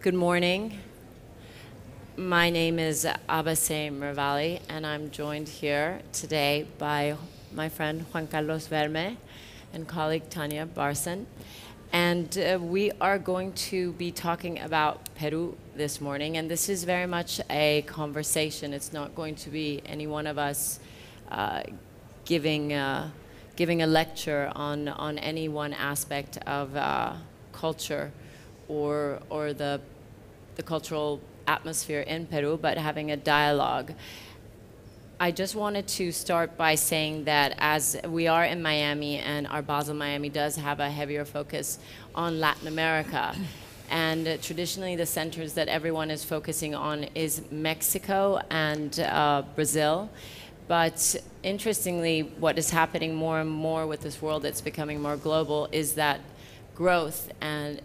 Good morning. My name is Abaseh Mirvali, and I'm joined here today by my friend Juan Verme and colleague Tanya Barson. And we are going to be talking about Peru this morning, and this is very much a conversation. It's not going to be any one of us giving a lecture on any one aspect of culture or the cultural atmosphere in Peru, but having a dialogue. I just wanted to start by saying that as we are in Miami, and our Basel Miami does have a heavier focus on Latin America, and traditionally the centers that everyone is focusing on is Mexico and Brazil. But interestingly, what is happening more and more with this world that's becoming more global is that growth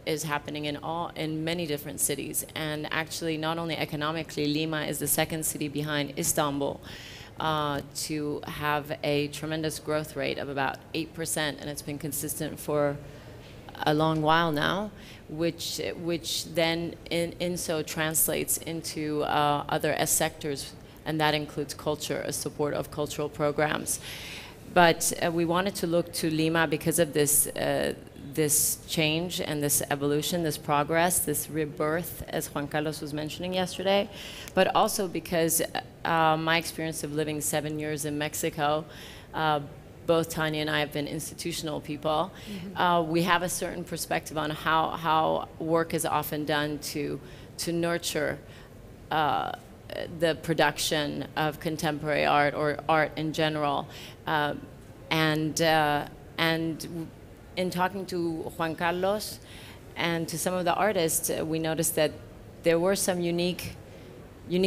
is happening in many different cities. And actually, not only economically, Lima is the second city behind Istanbul to have a tremendous growth rate of about 8%, and it's been consistent for a long while now, which then in so translates into other sectors, and that includes culture, a support of cultural programs. But we wanted to look to Lima because of this change and this evolution, this progress, this rebirth, as Juan Carlos was mentioning yesterday, but also because my experience of living 7 years in Mexico, both Tanya and I have been institutional people. We have a certain perspective on how work is often done to nurture the production of contemporary art or art in general, and in talking to Juan Carlos and to some of the artists, we noticed that there were some unique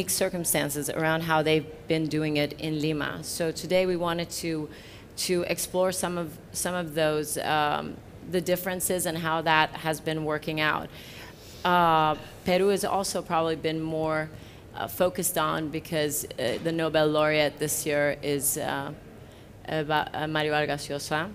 circumstances around how they've been doing it in Lima. So today we wanted to explore some of those the differences and how that has been working out. Peru has also probably been more focused on because the Nobel laureate this year is Mario Vargas Llosa.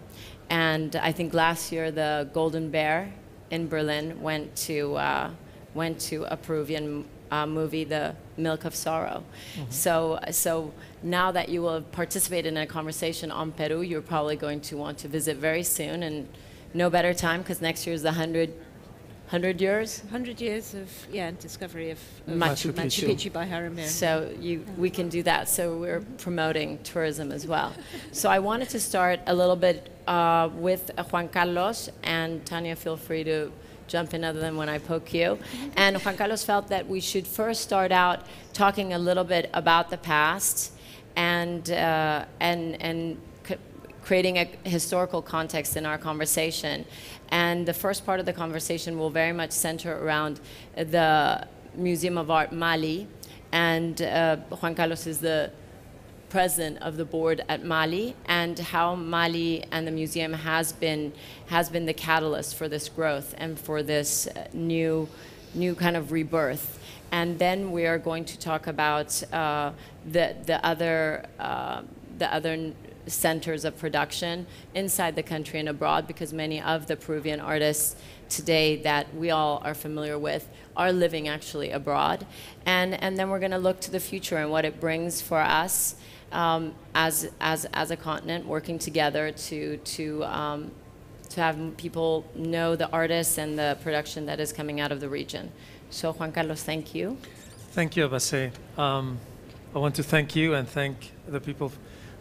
And I think last year the Golden Bear in Berlin went to a Peruvian movie, The Milk of Sorrow. So now that you will have participated in a conversation on Peru, you're probably going to want to visit very soon, and no better time because next year is the 100 years? 100 years of, discovery of Machu Picchu by Jaramillo. So we can do that. So we're promoting tourism as well. So I wanted to start a little bit with Juan Carlos, and Tanya, feel free to jump in other than when I poke you. And Juan Carlos felt that we should first start out talking a little bit about the past and creating a historical context in our conversation. And the first part of the conversation will very much center around the Museum of Art Mali. And Juan Carlos is the president of the board at Mali, and how Mali and the museum has been the catalyst for this growth and for this new kind of rebirth. And then we are going to talk about the other centers of production inside the country and abroad, because many of the Peruvian artists today that we all are familiar with are living actually abroad. And then we're going to look to the future and what it brings for us as a continent, working together to have people know the artists and the production that is coming out of the region. So Juan Carlos, thank you. Thank you, Abaseh. I want to thank you and thank the people of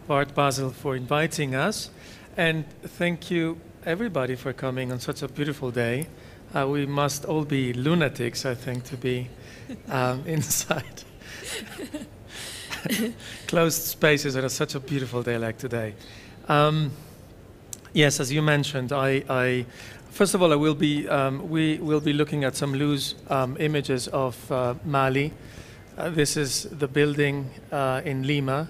Art Basel for inviting us, and thank you everybody for coming on such a beautiful day. We must all be lunatics, I think, to be inside closed spaces on such a beautiful day like today. Yes, as you mentioned, first of all, we will be looking at some loose images of Mali. This is the building in Lima.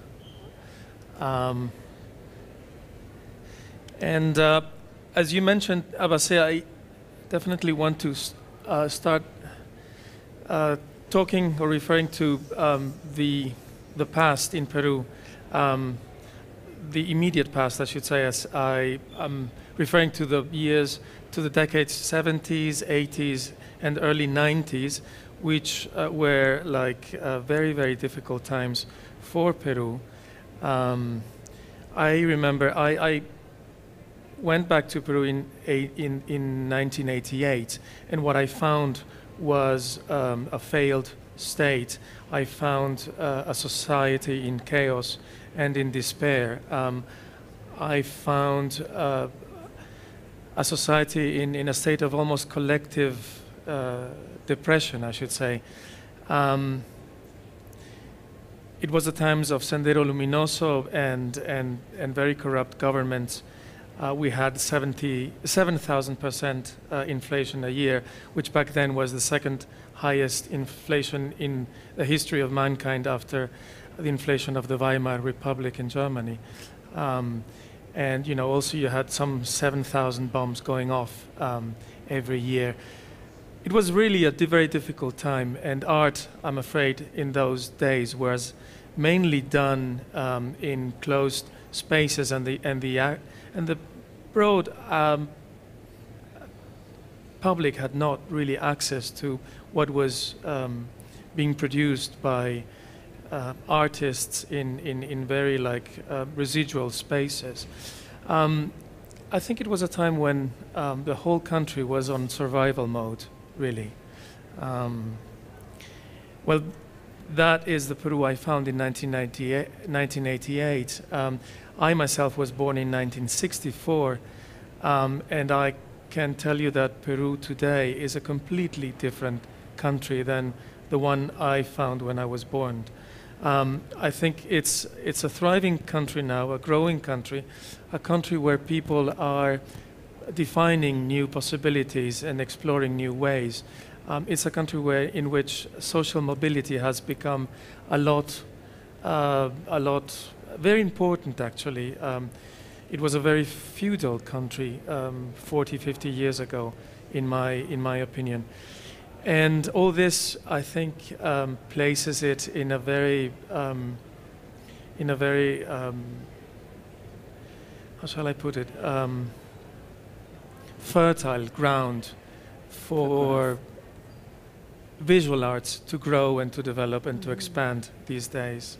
As you mentioned, Abaseh, I definitely want to start talking or referring to the past in Peru. the immediate past, I should say, as I'm referring to the years, to the decades 70s, 80s, and early 90s, which were like very, very difficult times for Peru. I remember I went back to Peru in 1988, and what I found was a failed state. I found a society in chaos and in despair. I found a society in a state of almost collective depression, I should say. It was the times of Sendero Luminoso and very corrupt governments. We had 7,000% inflation a year, which back then was the second highest inflation in the history of mankind after the inflation of the Weimar Republic in Germany. And also you had some 7,000 bombs going off every year. It was really a very difficult time, and art, I'm afraid, in those days was mainly done in closed spaces, and the broad public had not really access to what was being produced by artists in very residual spaces. I think it was a time when the whole country was on survival mode, really. Well, that is the Peru I found in 1988. I myself was born in 1964, and I can tell you that Peru today is a completely different country than the one I found when I was born. I think it's a thriving country now, a growing country, a country where people are defining new possibilities and exploring new ways. It's a country in which social mobility has become a lot very important, actually. It was a very feudal country 40, 50 years ago, in my opinion. And all this, I think, places it in a very how shall I put it, fertile ground for visual arts to grow and to develop and to expand these days.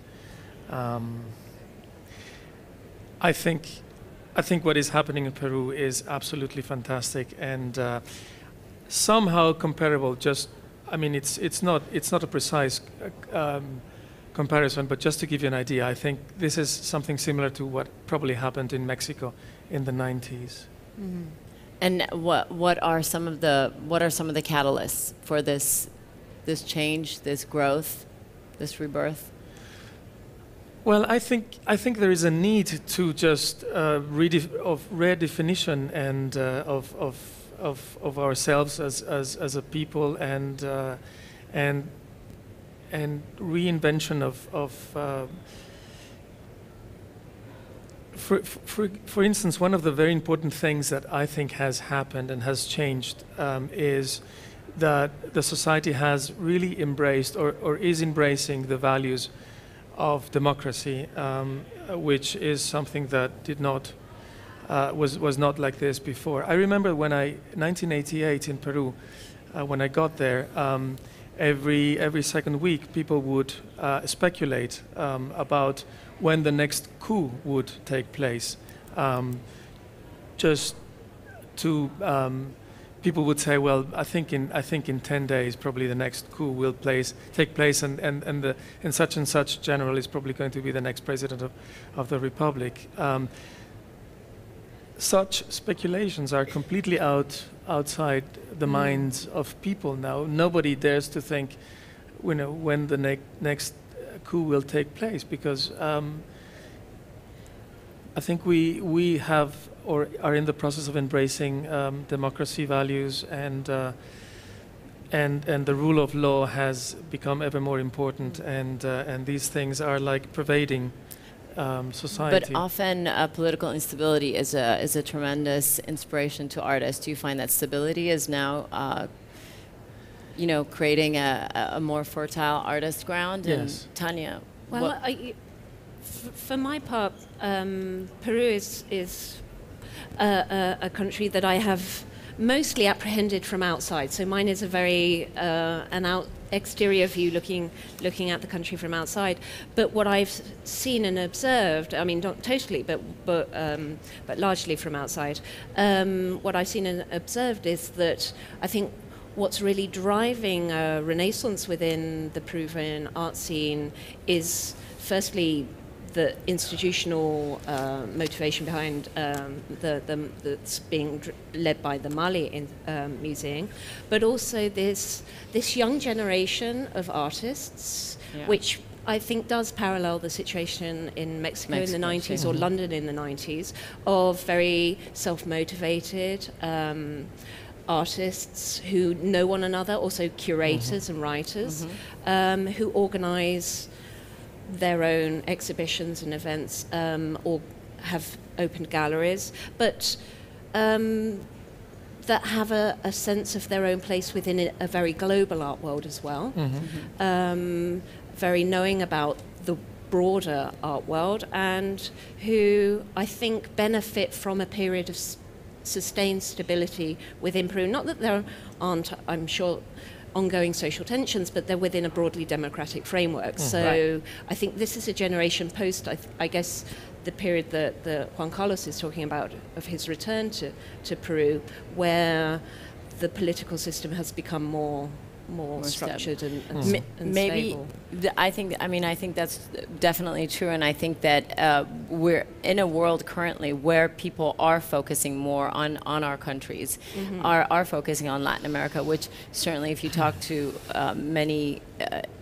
I think what is happening in Peru is absolutely fantastic, and somehow comparable. It's not a precise comparison, but just to give you an idea, I think this is something similar to what probably happened in Mexico in the 90s. Mm-hmm. And what are some of the catalysts for this change, this growth, this rebirth? Well, I think there is a need to just redefinition and of ourselves as a people, and reinvention of for instance, one of the very important things that I think has happened and has changed is that the society has really embraced or is embracing the values of democracy, which is something that did not was not like this before. I remember 1988 in Peru, when I got there, every second week people would speculate about when the next coup would take place. Just to people would say, well, I think in 10 days probably the next coup will take place, and such and such general is probably going to be the next president of the republic. Such speculations are completely outside the minds of people now. Nobody dares to think, when the next coup will take place, because I think we have or are in the process of embracing democracy values, and the rule of law has become ever more important, and these things are like pervading society. But often political instability is a tremendous inspiration to artists. Do you find that stability is now creating a more fertile artist ground? Yes. And Tanya, Well, For my part, Peru is a country that I have mostly apprehended from outside. So mine is a very exterior view, looking at the country from outside. But what I've seen and observed, I mean, not totally, but largely from outside. What I've seen and observed is that I think what's really driving a renaissance within the Peruvian art scene is, firstly, the institutional motivation behind that's being led by the Mali Museum, but also this young generation of artists, which I think does parallel the situation in Mexico in the 90s or London in the 90s, of very self-motivated artists who know one another, also curators and writers, who organize their own exhibitions and events, or have opened galleries, but that have a sense of their own place within a very global art world as well. Very knowing about the broader art world, and who I think benefit from a period of sustained stability within Peru. Not that there aren't, I'm sure, ongoing social tensions, but they're within a broadly democratic framework. So I think this is a generation post, I guess, the period that Juan Carlos is talking about, of his return to Peru, where the political system has become more structured and maybe stable. I think that's definitely true, and I think that we're in a world currently where people are focusing more on our countries, are focusing on Latin America, which certainly, if you talk to many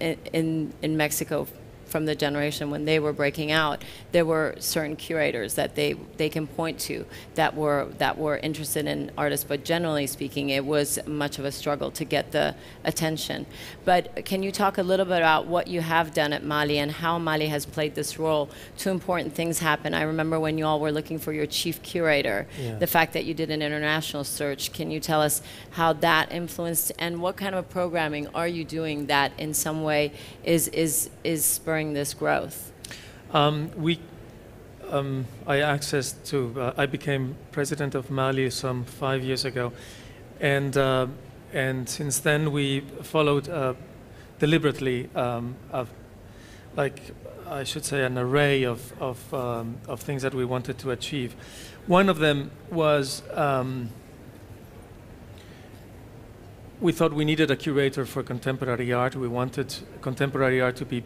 in Mexico from the generation when they were breaking out, there were certain curators that they can point to that were interested in artists, but generally speaking, it was much of a struggle to get the attention. But can you talk a little bit about what you have done at Mali and how Mali has played this role? Two important things happened. I remember when you all were looking for your chief curator, the fact that you did an international search. Can you tell us how that influenced, and what kind of programming are you doing that in some way is spurring this growth? I became president of Mali some 5 years ago, and since then we followed deliberately, like I should say, an array of things that we wanted to achieve. One of them was we thought we needed a curator for contemporary art. We wanted contemporary art to be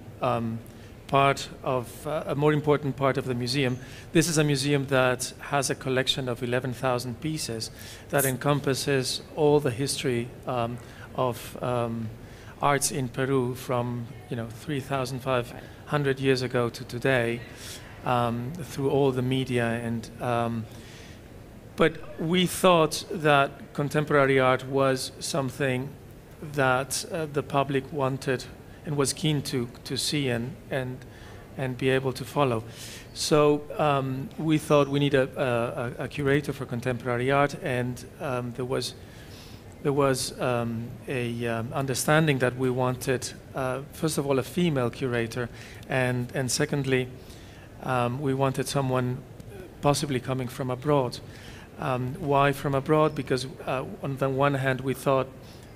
part of a more important part of the museum. This is a museum that has a collection of 11,000 pieces that encompasses all the history of arts in Peru from 3,500 years ago to today, through all the media and. But we thought that contemporary art was something that the public wanted and was keen to see and be able to follow. So we thought we need a curator for contemporary art, and there was a understanding that we wanted, first of all, a female curator, and secondly, we wanted someone possibly coming from abroad. Why from abroad? Because on the one hand, we thought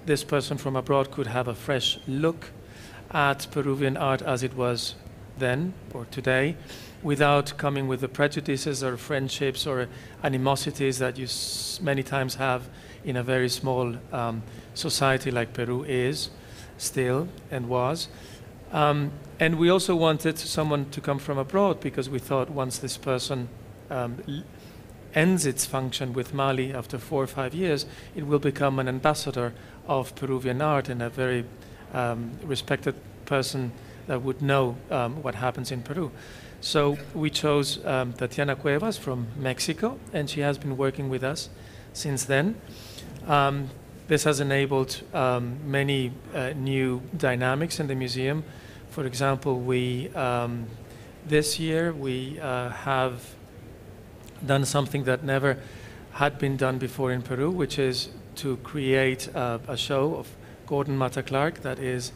this person from abroad could have a fresh look at Peruvian art as it was then or today, without coming with the prejudices or friendships or animosities that you many times have in a very small society like Peru is still and was. And we also wanted someone to come from abroad, because we thought once this person ends its function with Mali after 4 or 5 years, it will become an ambassador of Peruvian art and a very respected person that would know what happens in Peru. So we chose Tatiana Cuevas from Mexico, and she has been working with us since then. This has enabled many new dynamics in the museum. For example, this year we have done something that never had been done before in Peru, which is to create a show of Gordon Matta Clark that is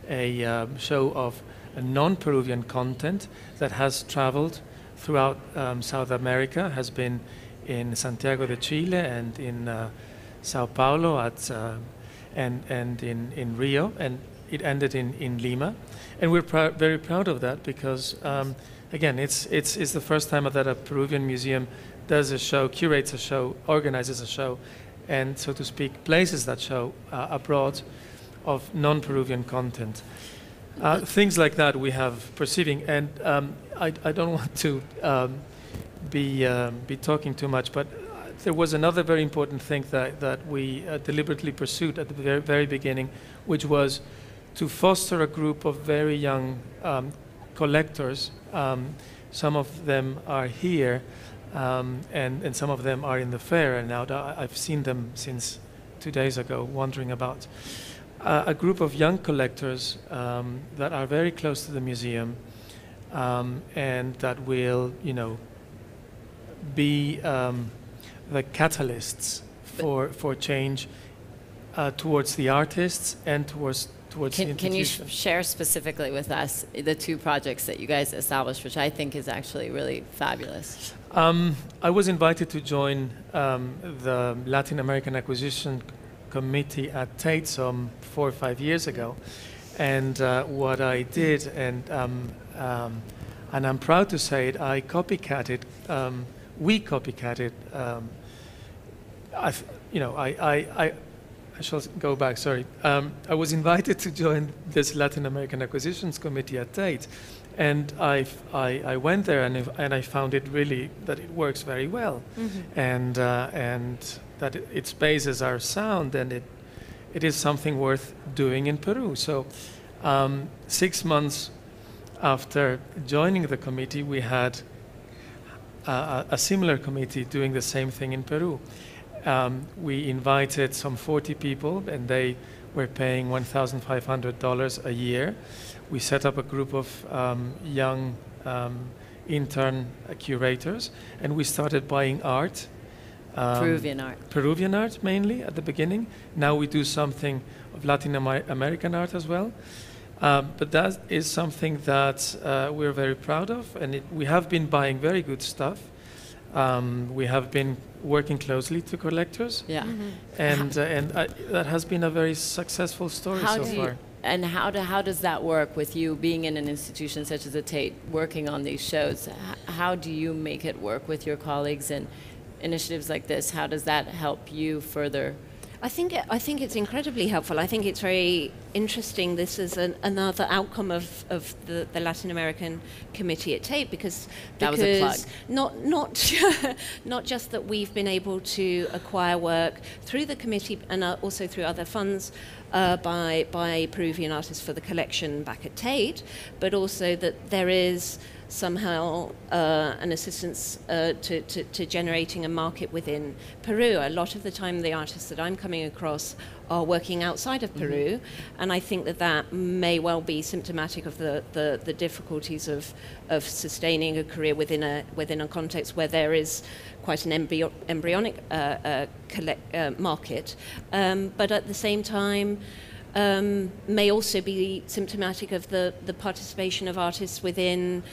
a show of non-Peruvian content that has traveled throughout South America, has been in Santiago de Chile and in Sao Paulo and in Rio, and it ended in Lima. And we're very proud of that because, again, it's the first time that a Peruvian museum does a show, curates a show, organizes a show, and, so to speak, places that show abroad of non-Peruvian content. Things like that we have perceiving, and I don't want to be talking too much, but there was another very important thing that we deliberately pursued at the very beginning, which was to foster a group of very young collectors. Some of them are here, and some of them are in the fair, and now I've seen them since 2 days ago, wandering about. A group of young collectors that are very close to the museum, and that will, be the catalysts for change towards the artists and towards the institution. Can you share specifically with us the 2 projects that you guys established, which I think is actually really fabulous? I was invited to join the Latin American Acquisition Committee at Tate some 4 or 5 years ago, and what I did, and I'm proud to say it, I copycatted. We copycatted. I shall go back. Sorry. I was invited to join this Latin American Acquisitions Committee at Tate, and I went there and I found it really that it works very well, and that its bases are sound, and it is something worth doing in Peru. So 6 months after joining the committee, we had a similar committee doing the same thing in Peru. We invited some 40 people, and they were paying $1,500 a year. We set up a group of young intern curators, and we started buying art. Peruvian art. Peruvian art mainly at the beginning. Now we do something of Latin American art as well. But that is something that we're very proud of, and we have been buying very good stuff. We have been working closely to collectors, and that has been a very successful story so far. And how does that work with you being in an institution such as the Tate, working on these shows? How do you make it work with your colleagues and initiatives like this? How does that help you further? I think it's incredibly helpful. I think it's very interesting. This is another outcome of the Latin American Committee at Tate, because that was a plug. Not just that we've been able to acquire work through the committee and also through other funds by Peruvian artists for the collection back at Tate, but also that there is somehow an assistance to generating a market within Peru. A lot of the time the artists that I'm coming across are working outside of Peru, and I think that may well be symptomatic of the difficulties of sustaining a career within a context where there is quite an embryonic market, but at the same time may also be symptomatic of the participation of artists within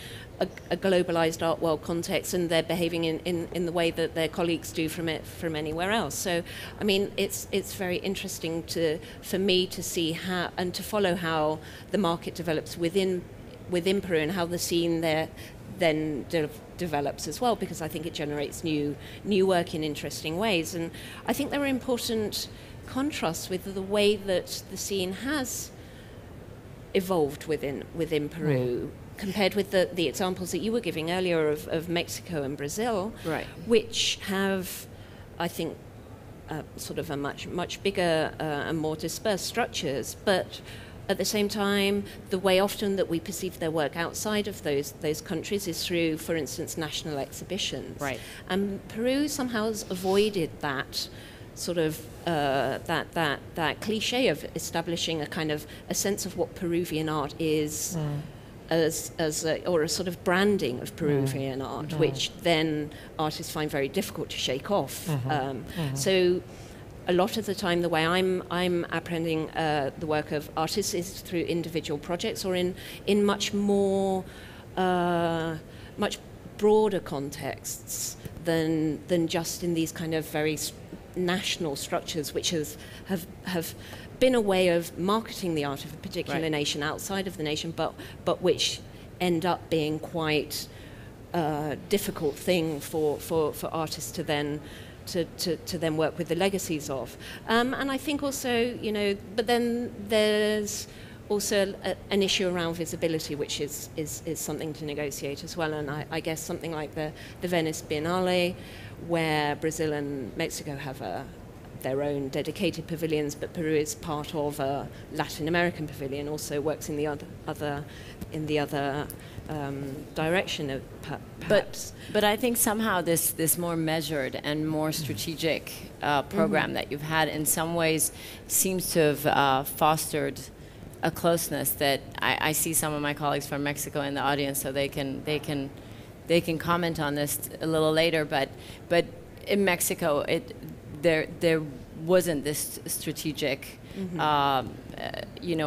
a globalized art world context, and they're behaving in the way that their colleagues do from anywhere else. So, I mean, it's very interesting for me to see how and to follow how the market develops within Peru, and how the scene there then develops as well, because I think it generates new work in interesting ways. And I think there are important contrasts with the way that the scene has evolved within Peru, compared with the examples that you were giving earlier of Mexico and Brazil, right, which have, I think, sort of a much bigger and more dispersed structures, but at the same time, the way often that we perceive their work outside of those countries is through, for instance, national exhibitions. Right. And Peru somehow has avoided that sort of that cliche of establishing a kind of a sense of what Peruvian art is. Or a sort of branding of Peruvian art, which then artists find very difficult to shake off. So a lot of the time, the way I'm apprehending the work of artists is through individual projects or in much more much broader contexts than just in these kind of very national structures, which have been a way of marketing the art of a particular nation outside of the nation, but which end up being quite difficult thing for artists to then work with the legacies of. And I think also, but then there's also an issue around visibility, which is something to negotiate as well. And I guess something like the Venice Biennale, where Brazil and Mexico have their own dedicated pavilions, but Peru is part of a Latin American pavilion, also works in the other direction of perhaps. But I think somehow this more measured and more strategic program that you've had in some ways seems to have fostered a closeness that I see some of my colleagues from Mexico in the audience, so they can comment on this a little later. But in Mexico, there wasn't this strategic.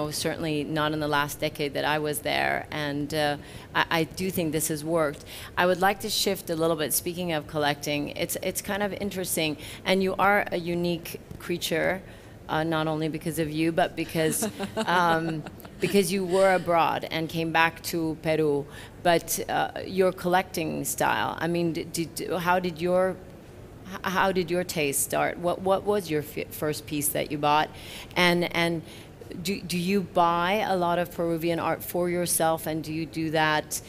Certainly not in the last decade that I was there, and I do think this has worked. I would like to shift a little bit. Speaking of collecting, it's kind of interesting, and you are a unique creature, not only because of you, but because because you were abroad and came back to Peru. But your collecting style, I mean, how did your taste start? What was your first piece that you bought? And do you buy a lot of Peruvian art for yourself, and do you do that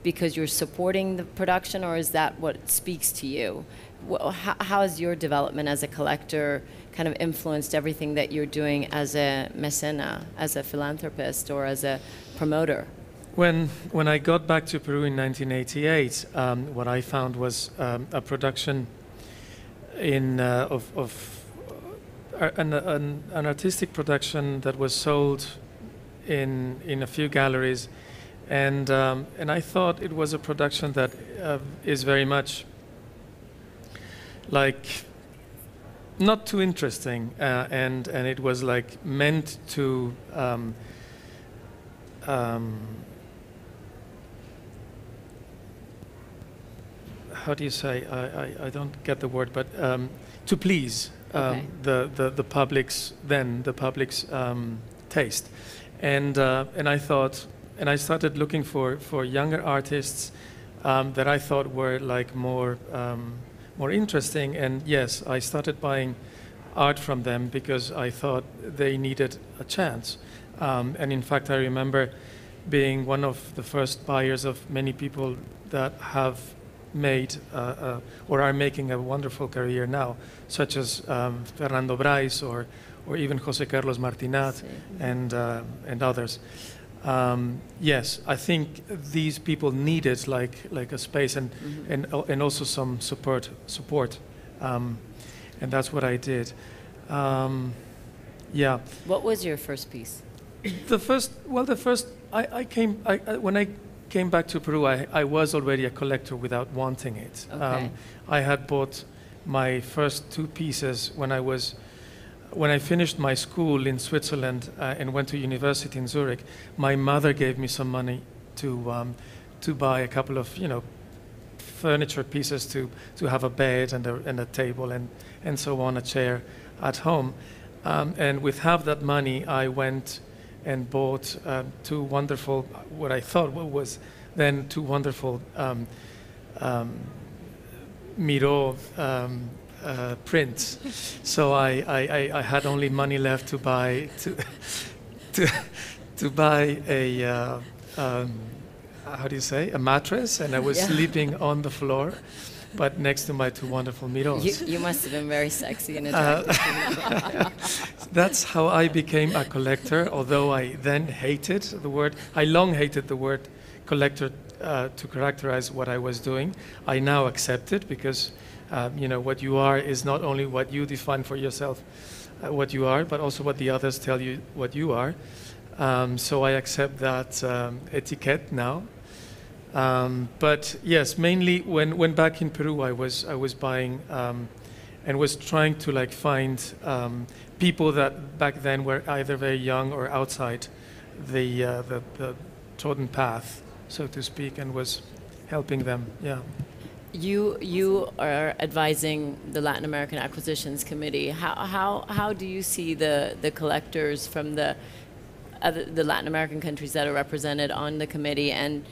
because you're supporting the production, or is that what speaks to you? How has your development as a collector kind of influenced everything that you're doing as a mecena, as a philanthropist, or as a promoter? When I got back to Peru in 1988, what I found was a production of an artistic production that was sold in a few galleries, and I thought it was a production that is very much like not too interesting, and it was like meant to how do you say? I don't get the word, but to please the public's taste, and I thought, and I started looking for younger artists that I thought were like more interesting, and yes, I started buying art from them because I thought they needed a chance, and in fact I remember being one of the first buyers of many people that have made or are making a wonderful career now, such as Fernando Brais or even José Carlos Martinat and others. Yes, I think these people needed like a space and also some support, and that's what I did. Yeah. What was your first piece? When I came back to Peru, I was already a collector without wanting it. Okay. I had bought my first two pieces when I finished my school in Switzerland and went to university in Zurich. My mother gave me some money to buy a couple of furniture pieces to have a bed and a table and so on, a chair at home. And with half that money, I went and bought two wonderful, what I thought was then two wonderful Miro prints. So I had only money left to buy to buy a how do you say, a mattress, and I was sleeping on the floor, but next to my two wonderful Miros. You must have been very sexy and attractive. That's how I became a collector, although I then hated the word. I long hated the word collector to characterize what I was doing. I now accept it because what you are is not only what you define for yourself what you are, but also what the others tell you what you are. So I accept that etiquette now. But yes, mainly when back in Peru, I was buying and was trying to like find people that back then were either very young or outside the trodden path, so to speak, and was helping them. Yeah. You are advising the Latin American Acquisitions Committee. How do you see the collectors from the Latin American countries that are represented on the committee, and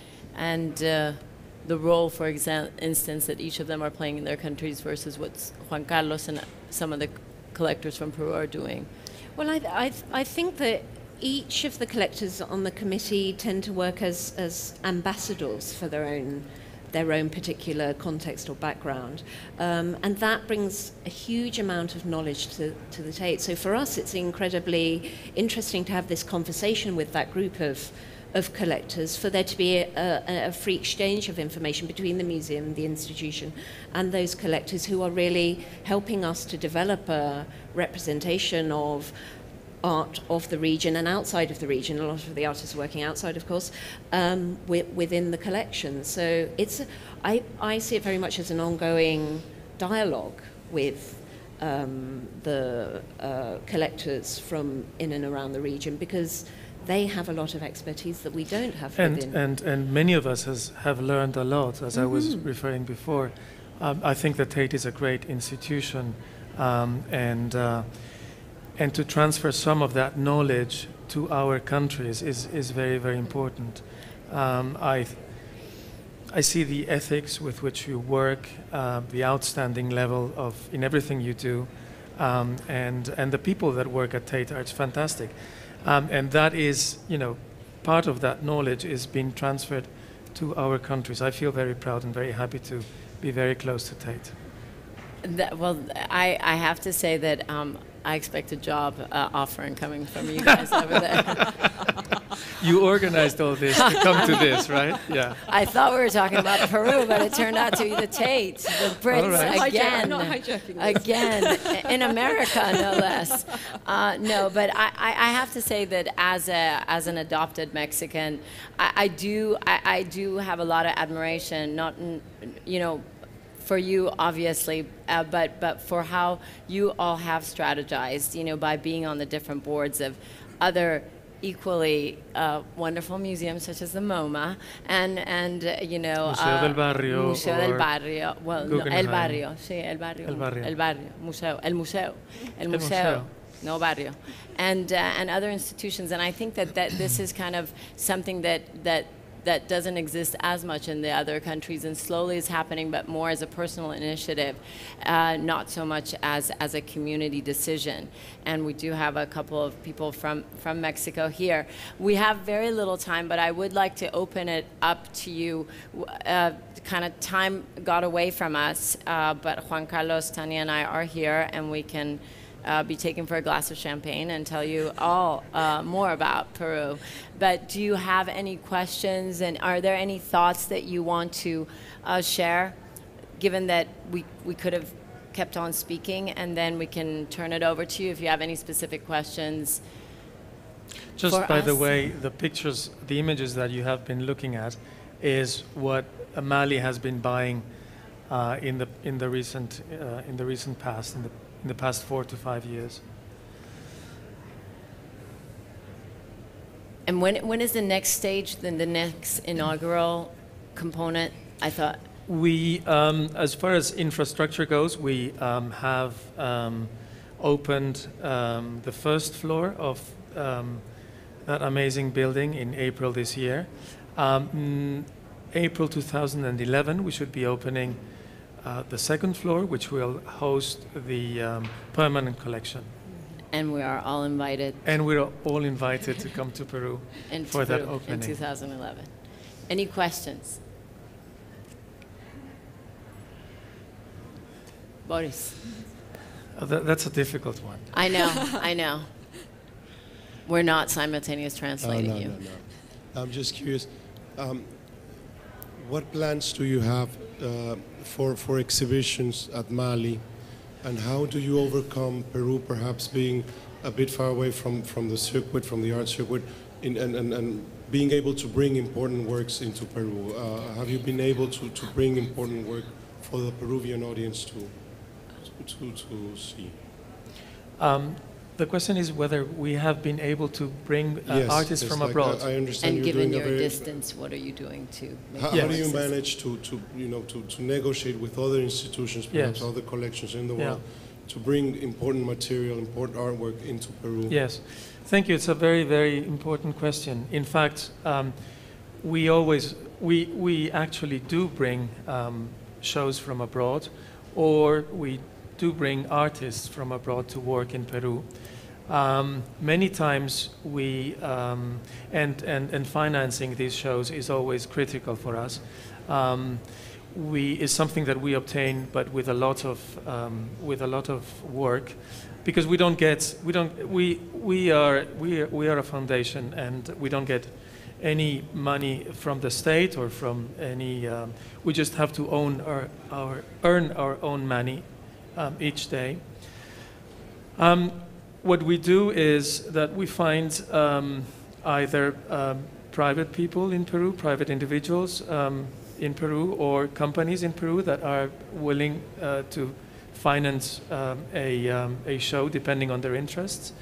the role, for instance, that each of them are playing in their countries versus what Juan Carlos and some of the collectors from Peru are doing? Well, I think that each of the collectors on the committee tend to work as ambassadors for their own particular context or background. And that brings a huge amount of knowledge to the Tate. So for us, it's incredibly interesting to have this conversation with that group of collectors, for there to be a free exchange of information between the museum, the institution, and those collectors who are really helping us to develop a representation of art of the region and outside of the region. A lot of the artists are working outside, of course, within the collection. So I see it very much as an ongoing dialogue with the collectors from in and around the region, because they have a lot of expertise that we don't have within. And many of us have learned a lot, as I was referring before. I think that Tate is a great institution, and to transfer some of that knowledge to our countries is very, very important. I see the ethics with which you work, the outstanding level in everything you do, and the people that work at Tate are fantastic. And that is, part of that knowledge is being transferred to our countries. I feel very proud and very happy to be very close to Tate. I have to say that I expect a job offering coming from you guys over there. You organized all this to come to this, right? Yeah. I thought we were talking about Peru, but it turned out to be the Tate, the Brits, right. again. I'm not hijacking this. Again, in America, no less. No, but I have to say that as an adopted Mexican, I do have a lot of admiration, not, for you, obviously, but for how you all have strategized, by being on the different boards of other equally wonderful museums such as the MoMA and Museo del Barrio. Museo del Barrio. Well, no, El Barrio. Sí, El Barrio. El Barrio. El Barrio. Museo. El Museo. El Museo. No Barrio. And other institutions. And I think that this is kind of something that doesn't exist as much in the other countries, and slowly is happening, but more as a personal initiative, not so much as a community decision. And we do have a couple of people from Mexico here. We have very little time, but I would like to open it up to you. Kind of time got away from us, but Juan Carlos, Tanya, and I are here, and we can be taken for a glass of champagne and tell you all more about Peru. But do you have any questions, and are there any thoughts that you want to share, given that we could have kept on speaking, and then we can turn it over to you if you have any specific questions. Just by the way, the images that you have been looking at is what Mali has been buying in the recent past, in the past 4 to 5 years. And when is the next stage, then the next inaugural component? I thought we, as far as infrastructure goes, we have opened the first floor of that amazing building in April this year. April 2011, we should be opening the second floor, which will host the permanent collection. And we are all invited. And we're all invited to come to Peru for that opening. In 2011. Any questions? Boris. That's a difficult one. I know. We're not simultaneous translating you. No. I'm just curious. What plans do you have for exhibitions at Mali, and how do you overcome Peru perhaps being a bit far away from the circuit, from the art circuit, and being able to bring important works into Peru? Have you been able to bring important work for the Peruvian audience too? to see? The question is whether we have been able to bring Yes, artists yes, from like abroad. I understand And you're given doing a your very. distance, what are you doing to make How it do more you accessible? manage to negotiate with other institutions, perhaps Yes. other collections in the Yeah. world, to bring important material, important artwork into Peru? Yes, thank you. It's a very, very important question. In fact, we actually do bring shows from abroad, or we do bring artists from abroad to work in Peru. Many times and financing these shows is always critical for us. Is something that we obtain, but with a lot of work, because we are a foundation, and we don't get any money from the state or from any. We just have to earn our own money each day. What we do is that we find either private people in Peru, private individuals in Peru, or companies in Peru that are willing to finance a show depending on their interests.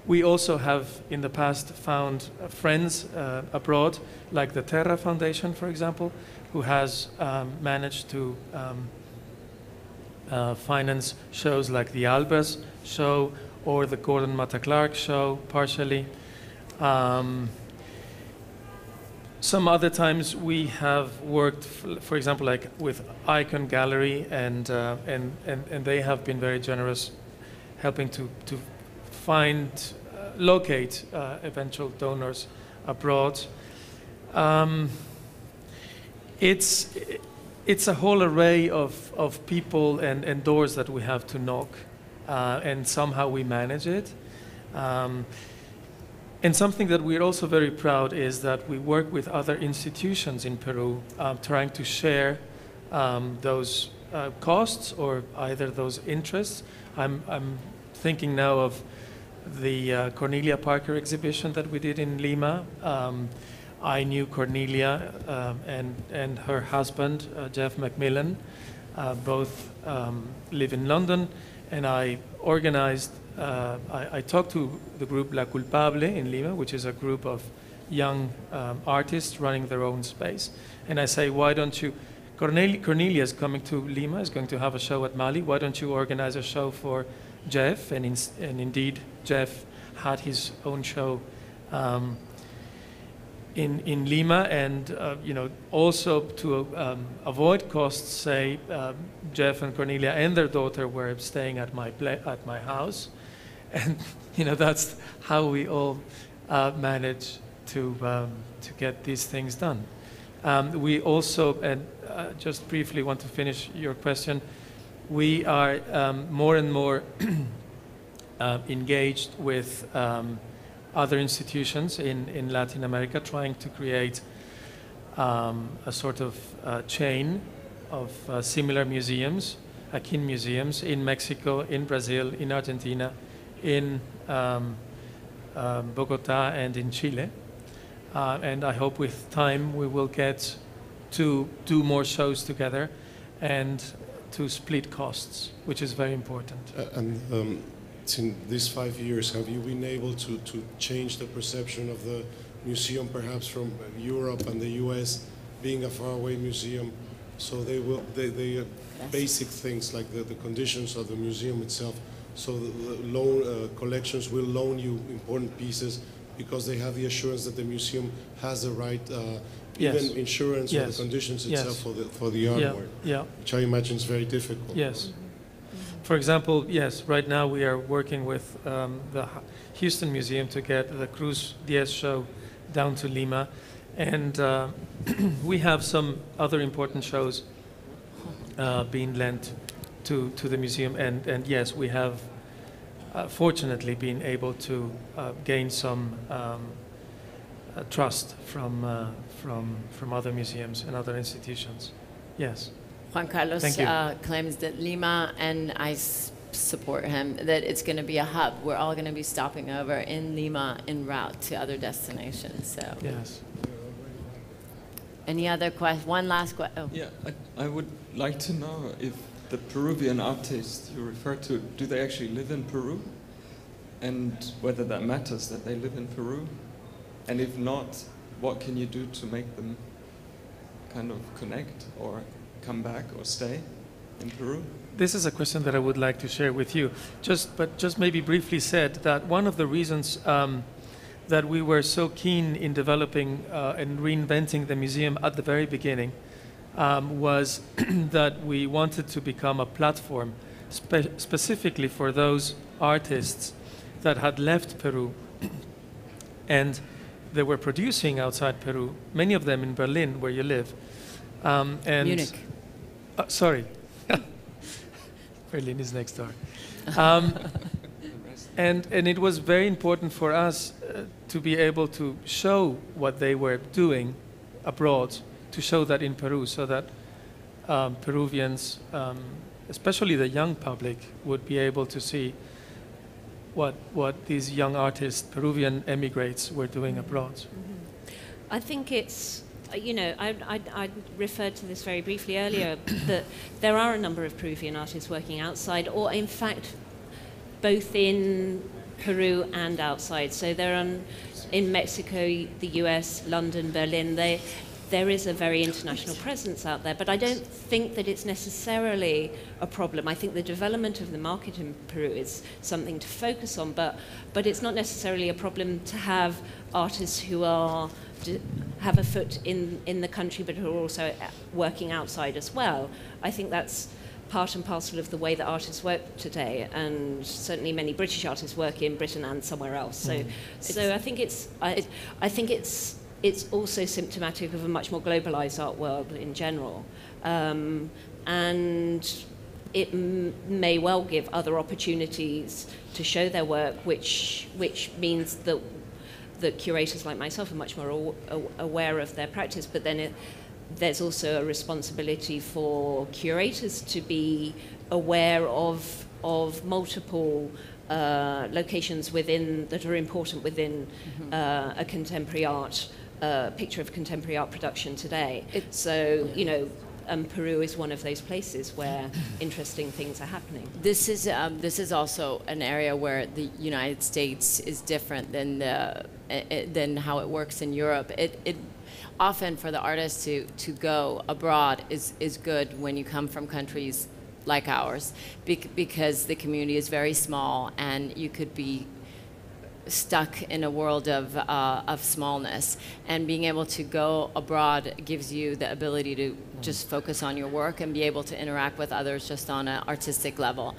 We also have in the past found friends abroad, like the Terra Foundation, for example, who has managed to finance shows like the Albers show or the Gordon Matta Clark show, partially. Some other times we have worked, for example, like with Icon Gallery, and they have been very generous, helping to locate eventual donors abroad. It's a whole array of people and doors that we have to knock, and somehow we manage it. And something that we're also very proud is that we work with other institutions in Peru, trying to share those costs or either those interests. I'm thinking now of the Cornelia Parker exhibition that we did in Lima. I knew Cornelia and her husband, Jeff Macmillan, both live in London, and I organized. I talked to the group La Culpable in Lima, which is a group of young artists running their own space. And I say, why don't you, Cornelia is coming to Lima, is going to have a show at Mali, why don't you organize a show for Jeff? And indeed, Jeff had his own show in Lima, and also to avoid costs, say Jeff and Cornelia and their daughter were staying at my house. And that's how we all manage to get these things done. We also, and just briefly want to finish your question, we are more and more engaged with other institutions in Latin America, trying to create a sort of chain of similar museums, akin museums in Mexico, in Brazil, in Argentina, in Bogota, and in Chile. And I hope with time we will get to do more shows together and to split costs, which is very important. In these 5 years, have you been able to change the perception of the museum, perhaps from Europe and the US, being a faraway museum? So they basic things like the conditions of the museum itself. So the collections will loan you important pieces because they have the assurance that the museum has the right, even insurance or the conditions itself for the artwork, which I imagine is very difficult. Yes. For example, yes, right now we are working with the Houston Museum to get the Cruz Diez show down to Lima. And we have some other important shows being lent to the museum. And yes, we have fortunately been able to gain some trust from other museums and other institutions. Yes. Juan Carlos claims that Lima, and I support him, that it's going to be a hub. We're all going to be stopping over in Lima en route to other destinations. So. Yes. Any other questions? One last question. Oh. Yeah, I would like to know if the Peruvian artists you refer to, do they actually live in Peru? And whether that matters that they live in Peru? And if not, what can you do to make them kind of connect or come back or stay in Peru? This is a question that I would like to share with you. Just maybe briefly said that one of the reasons that we were so keen in developing and reinventing the museum at the very beginning was that we wanted to become a platform specifically for those artists that had left Peru and they were producing outside Peru, many of them in Berlin, where you live. And Munich. Sorry. Berlin is next door. And it was very important for us to be able to show what they were doing abroad, to show that in Peru, so that Peruvians, especially the young public, would be able to see what these young artists, Peruvian emigrants, were doing abroad. Mm-hmm. I think it's, I referred to this very briefly earlier, that there are a number of Peruvian artists working outside, or in fact, both in Peru and outside. So they're in Mexico, the US, London, Berlin. There is a very international presence out there, but I don't think that it's necessarily a problem. I think the development of the market in Peru is something to focus on, but it's not necessarily a problem to have artists who have a foot in the country, but who are also working outside as well. I think that's part and parcel of the way that artists work today, and certainly many British artists work in Britain and somewhere else. So I think it's also symptomatic of a much more globalized art world in general, and it may well give other opportunities to show their work, which means that curators like myself are much more aware of their practice, but then there's also a responsibility for curators to be aware of multiple locations that are important within a contemporary art picture of contemporary art production today. Peru is one of those places where interesting things are happening. This is also an area where the United States is different than how it works in Europe. It often for the artist to go abroad is good when you come from countries like ours, because the community is very small and you could be stuck in a world of smallness, and being able to go abroad gives you the ability to just focus on your work and be able to interact with others just on an artistic level.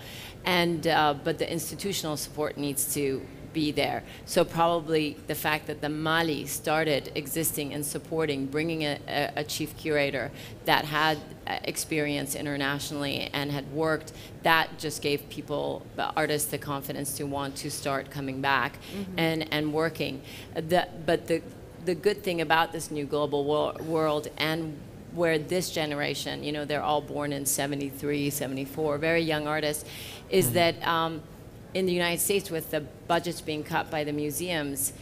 And but the institutional support needs to be there. So probably the fact that the Mali started existing and supporting, bringing a chief curator that had experience internationally and had worked, that just gave people, the artists, the confidence to want to start coming back and working. But the good thing about this new global world, and where this generation, they're all born in 73, 74, very young artists, is that in the United States, with the budgets being cut by the museums,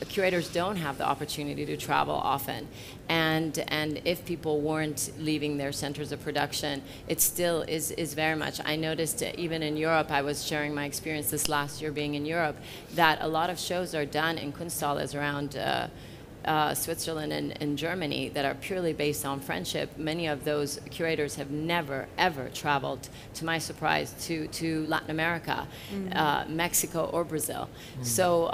curators don't have the opportunity to travel often. And if people weren't leaving their centers of production, it still is very much. I noticed even in Europe, I was sharing my experience this last year being in Europe, that a lot of shows are done in Kunsthalles around Switzerland and Germany that are purely based on friendship. Many of those curators have never, ever traveled, to my surprise, to Latin America, Mexico or Brazil. So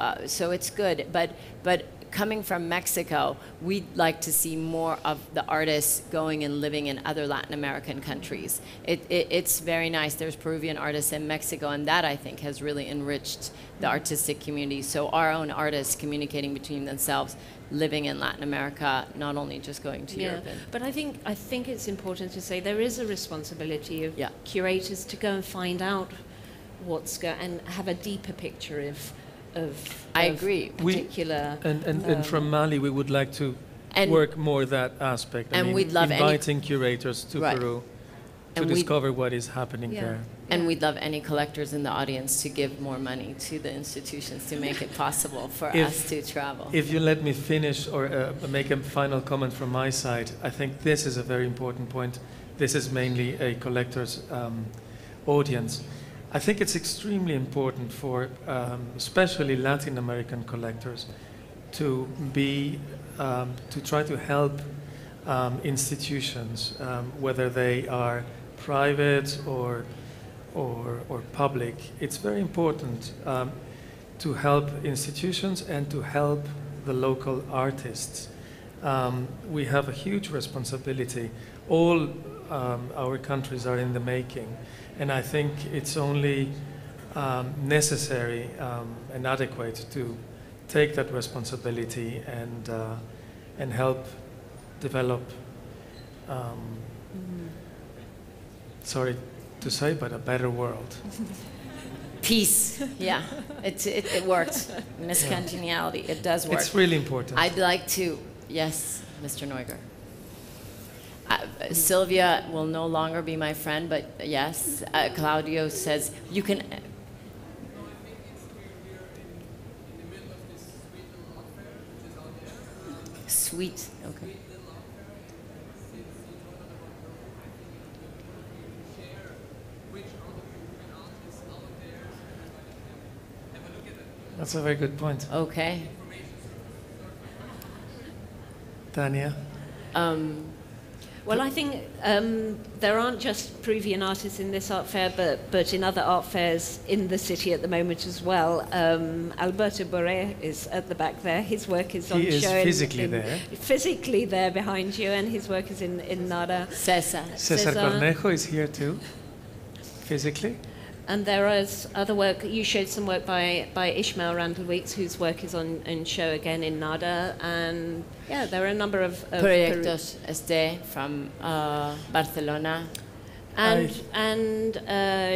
it's good. But coming from Mexico, we'd like to see more of the artists going and living in other Latin American countries. It's very nice. There's Peruvian artists in Mexico, and that, I think, has really enriched the artistic community. So our own artists communicating between themselves, living in Latin America, not only just going to Europe. But I think it's important to say there is a responsibility of curators to go and find out and have a deeper picture of I agree. Particular and from Mali, we would like to work more that aspect. And we'd love inviting curators to Peru to discover what is happening there. And we'd love any collectors in the audience to give more money to the institutions to make it possible for us to travel. If you let me finish or make a final comment from my side, I think this is a very important point. this is mainly a collector's audience. I think it's extremely important for especially Latin American collectors to try to help institutions, whether they are private or public. It's very important to help institutions and to help the local artists. We have a huge responsibility. All our countries are in the making, and I think it's only necessary and adequate to take that responsibility and help develop, sorry to say, but a better world. Peace, yeah, it works. Miss Congeniality, it does work. It's really important. I'd like to, yes, Mr. Neuger. Sylvia will no longer be my friend, but yes, Claudio says you can. Sweet, okay. That's a very good point. Okay. Tanya? Well, I think there aren't just Peruvian artists in this art fair, but in other art fairs in the city at the moment as well. Alberto Boré is at the back there. His work is on show. He is physically there. Physically there behind you, and his work is in Nara. Cesar Cornejo is here too, physically. And there is other work. You showed some work by Ishmael Randall-Weeks, whose work is on show again in Nada. And yeah, there are a number of Proyectos from Barcelona. And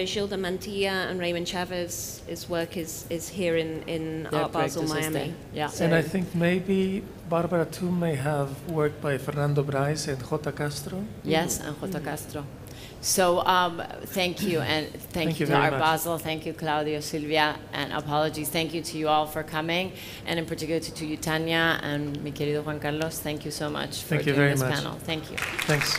Gilda Mantilla and Raymond Chavez, his work is here in Art Basel, Miami. Yeah. So, and I think maybe Barbara too may have work by Fernando Brais and J. Castro. Yes, and J. Castro. So thank you, and thank you to Art Basel, thank you Claudio, Silvia, and apologies. Thank you to you all for coming, and in particular to you, Tanya, and mi querido Juan Carlos. Thank you so much for doing this panel. Thank you. Thanks.